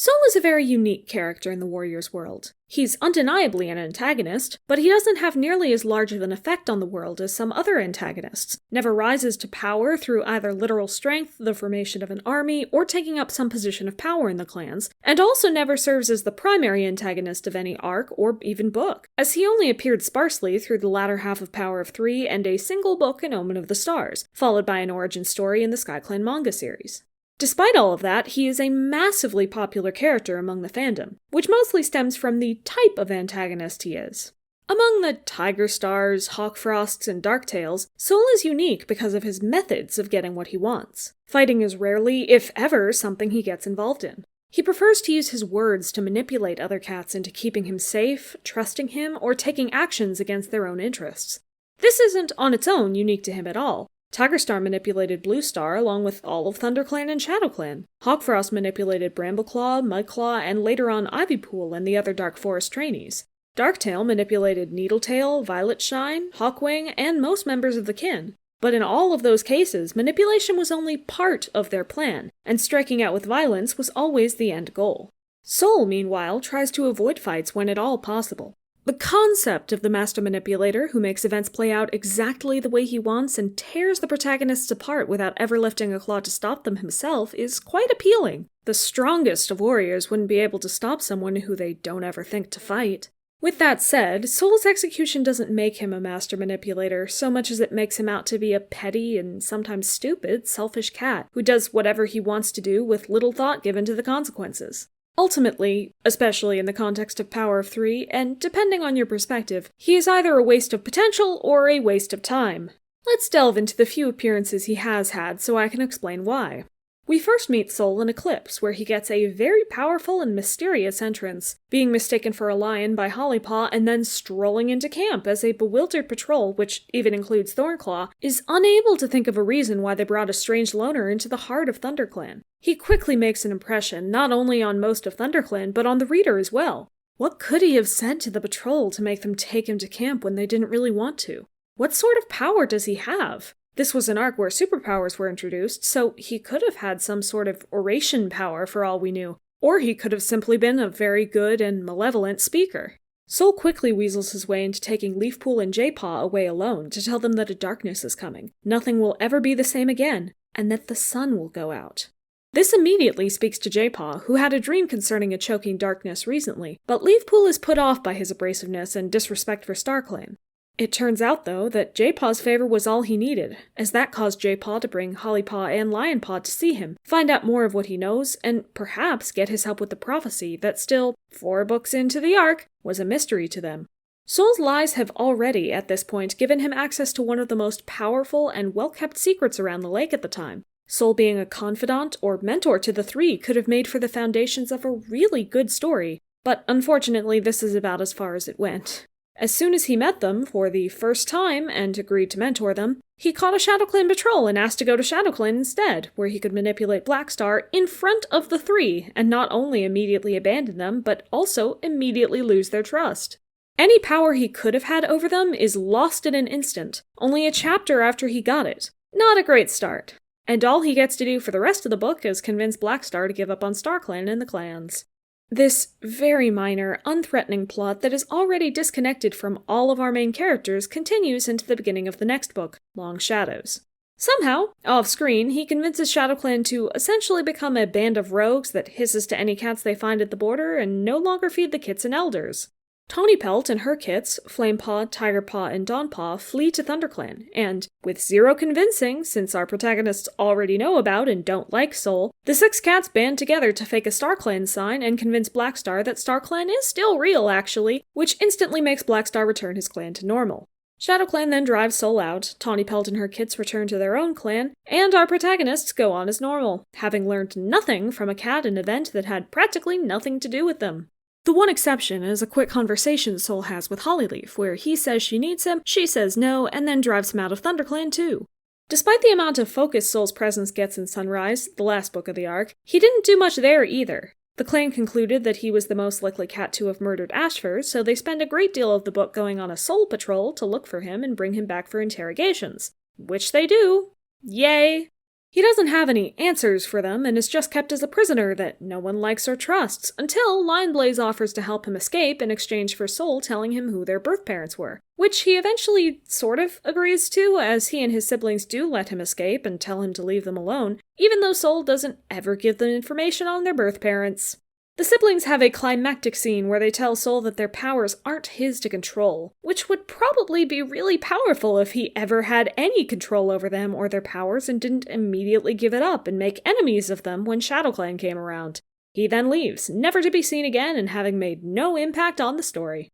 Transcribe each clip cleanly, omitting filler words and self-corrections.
Soul is a very unique character in the Warriors world. He's undeniably an antagonist, but he doesn't have nearly as large of an effect on the world as some other antagonists, never rises to power through either literal strength, the formation of an army, or taking up some position of power in the clans, and also never serves as the primary antagonist of any arc or even book, as he only appeared sparsely through the latter half of Power of Three and a single book in Omen of the Stars, followed by an origin story in the SkyClan manga series. Despite all of that, he is a massively popular character among the fandom, which mostly stems from the type of antagonist he is. Among the Tiger Stars, Hawkfrosts, and Darktails, Soul is unique because of his methods of getting what he wants. Fighting is rarely, if ever, something he gets involved in. He prefers to use his words to manipulate other cats into keeping him safe, trusting him, or taking actions against their own interests. This isn't, on its own, unique to him at all. Tiger Star manipulated Blue Star along with all of ThunderClan and ShadowClan. Hawkfrost manipulated Brambleclaw, Mudclaw, and later on Ivypool and the other Dark Forest trainees. Darktail manipulated Needletail, Violetshine, Hawkwing, and most members of the kin. But in all of those cases, manipulation was only part of their plan, and striking out with violence was always the end goal. Soul, meanwhile, tries to avoid fights when at all possible. The concept of the master manipulator who makes events play out exactly the way he wants and tears the protagonists apart without ever lifting a claw to stop them himself is quite appealing. The strongest of warriors wouldn't be able to stop someone who they don't ever think to fight. With that said, Soul's execution doesn't make him a master manipulator so much as it makes him out to be a petty and sometimes stupid, selfish cat who does whatever he wants to do with little thought given to the consequences. Ultimately, especially in the context of Power of Three, and depending on your perspective, he is either a waste of potential or a waste of time. Let's delve into the few appearances he has had so I can explain why. We first meet Soul in Eclipse, where he gets a very powerful and mysterious entrance, being mistaken for a lion by Hollypaw and then strolling into camp as a bewildered patrol, which even includes Thornclaw, is unable to think of a reason why they brought a strange loner into the heart of ThunderClan. He quickly makes an impression, not only on most of ThunderClan, but on the reader as well. What could he have said to the patrol to make them take him to camp when they didn't really want to? What sort of power does he have? This was an arc where superpowers were introduced, so he could have had some sort of oration power for all we knew, or he could have simply been a very good and malevolent speaker. Soul quickly weasels his way into taking Leafpool and Jaypaw away alone to tell them that a darkness is coming, nothing will ever be the same again, and that the sun will go out. This immediately speaks to Jaypaw, who had a dream concerning a choking darkness recently, but Leafpool is put off by his abrasiveness and disrespect for StarClan. It turns out, though, that Jaypaw's favor was all he needed, as that caused Jaypaw to bring Hollypaw and Lionpaw to see him, find out more of what he knows, and perhaps get his help with the prophecy that still, 4 books into the arc, was a mystery to them. Soul's lies have already, at this point, given him access to one of the most powerful and well-kept secrets around the lake at the time. Soul being a confidant or mentor to the 3 could have made for the foundations of a really good story, but unfortunately this is about as far as it went. As soon as he met them for the first time and agreed to mentor them, he caught a ShadowClan patrol and asked to go to ShadowClan instead, where he could manipulate Blackstar in front of the 3 and not only immediately abandon them, but also immediately lose their trust. Any power he could have had over them is lost in an instant, only a chapter after he got it. Not a great start. And all he gets to do for the rest of the book is convince Blackstar to give up on StarClan and the clans. This very minor, unthreatening plot that is already disconnected from all of our main characters continues into the beginning of the next book, Long Shadows. Somehow, off-screen, he convinces ShadowClan to essentially become a band of rogues that hisses to any cats they find at the border and no longer feed the kits and elders. Tawny Pelt and her kits, Flamepaw, Tigerpaw, and Dawnpaw, flee to ThunderClan, and, with zero convincing, since our protagonists already know about and don't like Soul, the 6 cats band together to fake a StarClan sign and convince Blackstar that StarClan is still real, actually, which instantly makes Blackstar return his clan to normal. ShadowClan then drives Soul out, Tawny Pelt and her kits return to their own clan, and our protagonists go on as normal, having learned nothing from a cat an event that had practically nothing to do with them. The one exception is a quick conversation Soul has with Hollyleaf, where he says she needs him, she says no, and then drives him out of ThunderClan too. Despite the amount of focus Soul's presence gets in Sunrise, the last book of the arc, he didn't do much there either. The clan concluded that he was the most likely cat to have murdered Ashfur, so they spend a great deal of the book going on a Soul patrol to look for him and bring him back for interrogations. Which they do. Yay! He doesn't have any answers for them and is just kept as a prisoner that no one likes or trusts, until Lionblaze offers to help him escape in exchange for Soul telling him who their birth parents were, which he eventually sort of agrees to, as he and his siblings do let him escape and tell him to leave them alone, even though Soul doesn't ever give them information on their birth parents. The siblings have a climactic scene where they tell Soul that their powers aren't his to control, which would probably be really powerful if he ever had any control over them or their powers and didn't immediately give it up and make enemies of them when ShadowClan came around. He then leaves, never to be seen again and having made no impact on the story.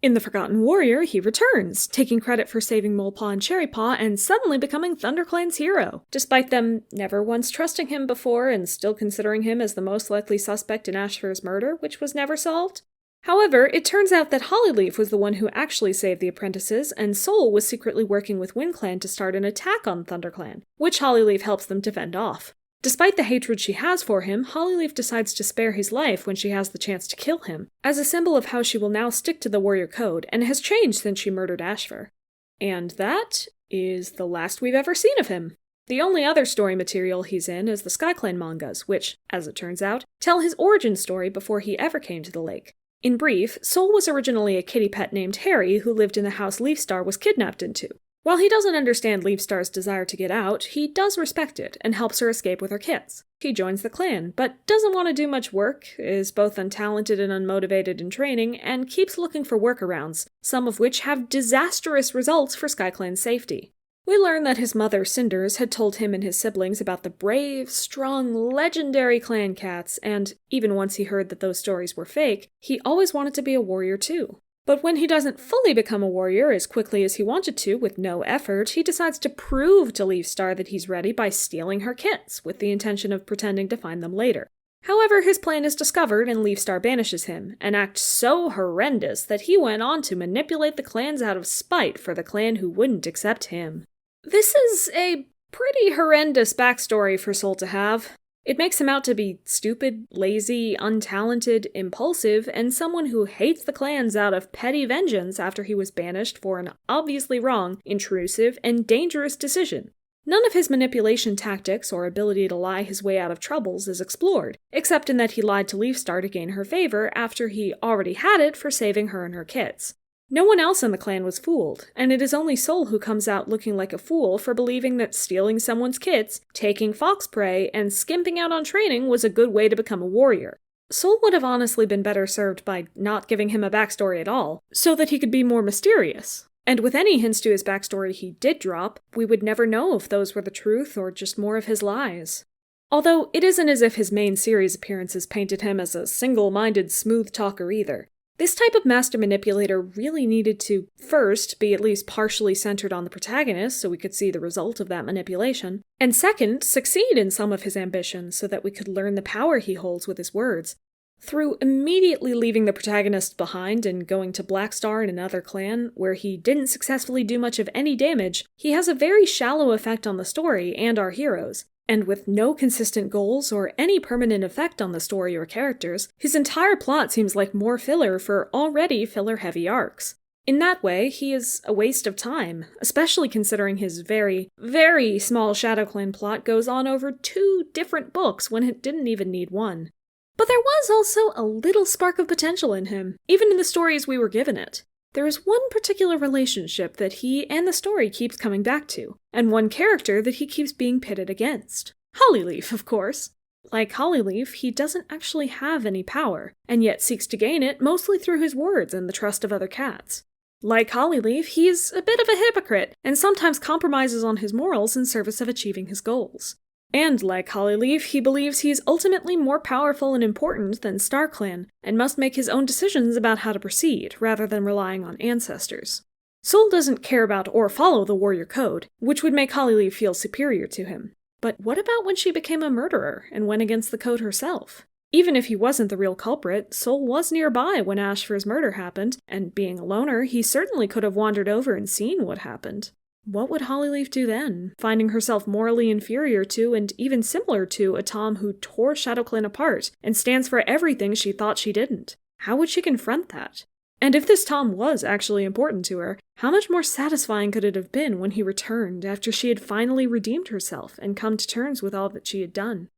In The Forgotten Warrior, he returns, taking credit for saving Molepaw and Cherrypaw and suddenly becoming ThunderClan's hero, despite them never once trusting him before and still considering him as the most likely suspect in Ashfur's murder, which was never solved. However, it turns out that Hollyleaf was the one who actually saved the apprentices, and Soul was secretly working with WindClan to start an attack on ThunderClan, which Hollyleaf helps them to fend off. Despite the hatred she has for him, Hollyleaf decides to spare his life when she has the chance to kill him, as a symbol of how she will now stick to the warrior code and has changed since she murdered Ashfur. And that is the last we've ever seen of him. The only other story material he's in is the SkyClan mangas, which, as it turns out, tell his origin story before he ever came to the lake. In brief, Soul was originally a kitty pet named Harry who lived in the house Leafstar was kidnapped into. While he doesn't understand Leafstar's desire to get out, he does respect it and helps her escape with her kits. He joins the clan, but doesn't want to do much work, is both untalented and unmotivated in training, and keeps looking for workarounds, some of which have disastrous results for SkyClan's safety. We learn that his mother, Cinders, had told him and his siblings about the brave, strong, legendary clan cats, and even once he heard that those stories were fake, he always wanted to be a warrior too. But when he doesn't fully become a warrior as quickly as he wanted to with no effort, he decides to prove to Leafstar that he's ready by stealing her kits, with the intention of pretending to find them later. However, his plan is discovered and Leafstar banishes him, an act so horrendous that he went on to manipulate the clans out of spite for the clan who wouldn't accept him. This is a pretty horrendous backstory for Soul to have. It makes him out to be stupid, lazy, untalented, impulsive, and someone who hates the clans out of petty vengeance after he was banished for an obviously wrong, intrusive, and dangerous decision. None of his manipulation tactics or ability to lie his way out of troubles is explored, except in that he lied to Leafstar to gain her favor after he already had it for saving her and her kits. No one else in the clan was fooled, and it is only Soul who comes out looking like a fool for believing that stealing someone's kits, taking fox prey, and skimping out on training was a good way to become a warrior. Soul would have honestly been better served by not giving him a backstory at all, so that he could be more mysterious. And with any hints to his backstory he did drop, we would never know if those were the truth or just more of his lies. Although it isn't as if his main series appearances painted him as a single-minded smooth talker either. This type of master manipulator really needed to, first, be at least partially centered on the protagonist so we could see the result of that manipulation, and second, succeed in some of his ambitions so that we could learn the power he holds with his words. Through immediately leaving the protagonist behind and going to Blackstar in another clan, where he didn't successfully do much of any damage, he has a very shallow effect on the story and our heroes. And with no consistent goals or any permanent effect on the story or characters, his entire plot seems like more filler for already filler-heavy arcs. In that way, he is a waste of time, especially considering his very, very small ShadowClan plot goes on over 2 different books when it didn't even need one. But there was also a little spark of potential in him, even in the stories we were given it. There is one particular relationship that he and the story keeps coming back to, and one character that he keeps being pitted against. Hollyleaf, of course. Like Hollyleaf, he doesn't actually have any power, and yet seeks to gain it mostly through his words and the trust of other cats. Like Hollyleaf, he's a bit of a hypocrite, and sometimes compromises on his morals in service of achieving his goals. And like Hollyleaf, he believes he's ultimately more powerful and important than StarClan, and must make his own decisions about how to proceed, rather than relying on ancestors. Soul doesn't care about or follow the warrior code, which would make Hollyleaf feel superior to him. But what about when she became a murderer, and went against the code herself? Even if he wasn't the real culprit, Soul was nearby when Ashfur's murder happened, and being a loner, he certainly could have wandered over and seen what happened. What would Hollyleaf do then, finding herself morally inferior to and even similar to a Tom who tore ShadowClan apart and stands for everything she thought she didn't? How would she confront that? And if this Tom was actually important to her, how much more satisfying could it have been when he returned after she had finally redeemed herself and come to terms with all that she had done?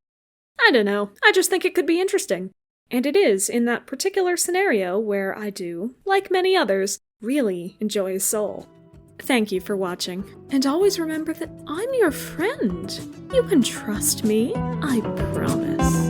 I don't know, I just think it could be interesting. And it is in that particular scenario where I do, like many others, really enjoy Soul. Thank you for watching, and always remember that I'm your friend. You can trust me, I promise.